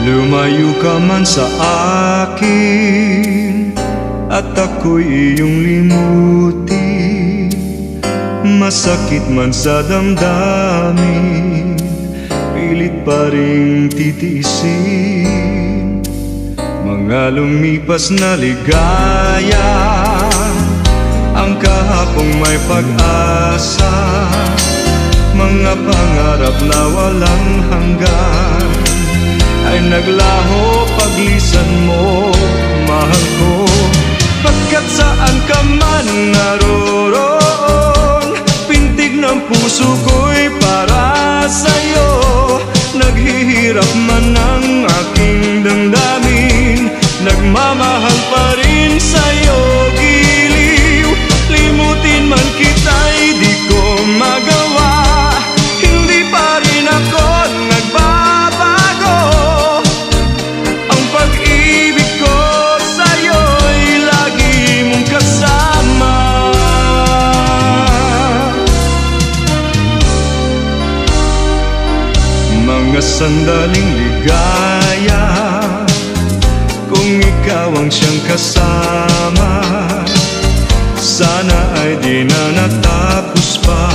Lumayo ka man sa akin at ako'y iyong limutin, masakit man sa damdamin, pilit pa ring titiisin. Mga lumipas na ligaya, ang kahapong may pag-asa, mga pangarap na walang hanggan ay naglaho paglisan mo, mahal ko. Pagkat saan ka man naroroon, pintig ng puso ko'y para sa'yo. Naghihirap man ang aking damdamin, nagmamahal pa rin sa'yo, giliw. Limutin man kita'y di ko magawa, hindi pa rin ako nagbabago. Ang pag-ibig ko sa'yo'y lagi mong kasama. Mga sandaling ligaya, kung ikaw ang siyang kasama, sana ay di na natapos pa,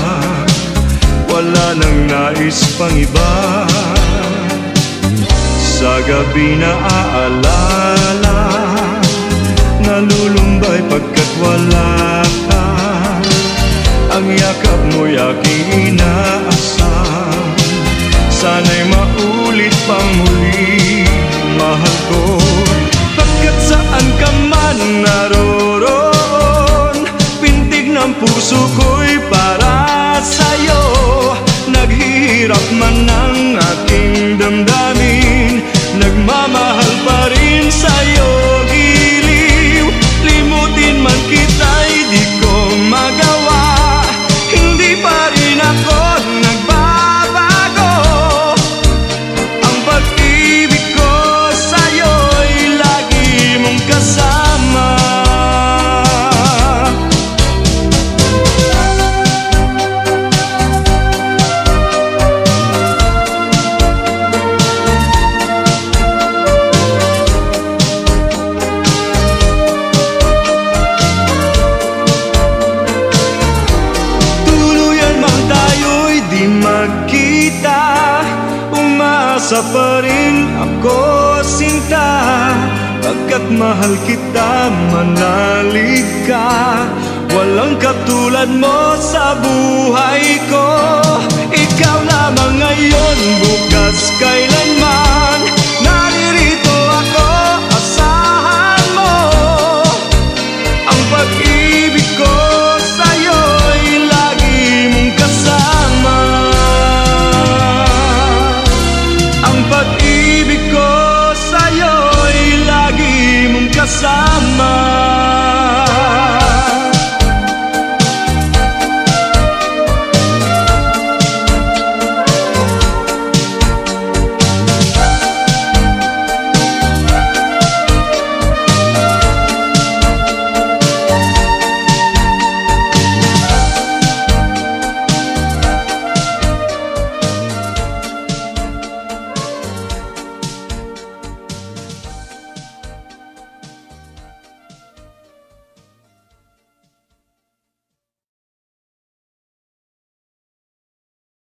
wala nang nais pang iba. Sa gabi na aalala, nalulumbay pagkat wala ka, ang yakap mo'y aking inaasam. Sana'y maulit pang muli, mahal ko. Pagkat saan ka man naroroon, pintig ng puso ko'y para sa'yo. Naghihirap man ang aking damdamin, nagmamahal pa rin sa'yo, giliw. Limutin man kita'y di ko magawa, hindi pa rin ako nagbabago. Ang pag-ibig ko sa'yo'y lagi mong kasama. Magkita, umasa pa rin ako, sinta. Pagkat mahal kita, manalig ka, walang katulad mo sa buhay ko. Ikaw lamang ngayon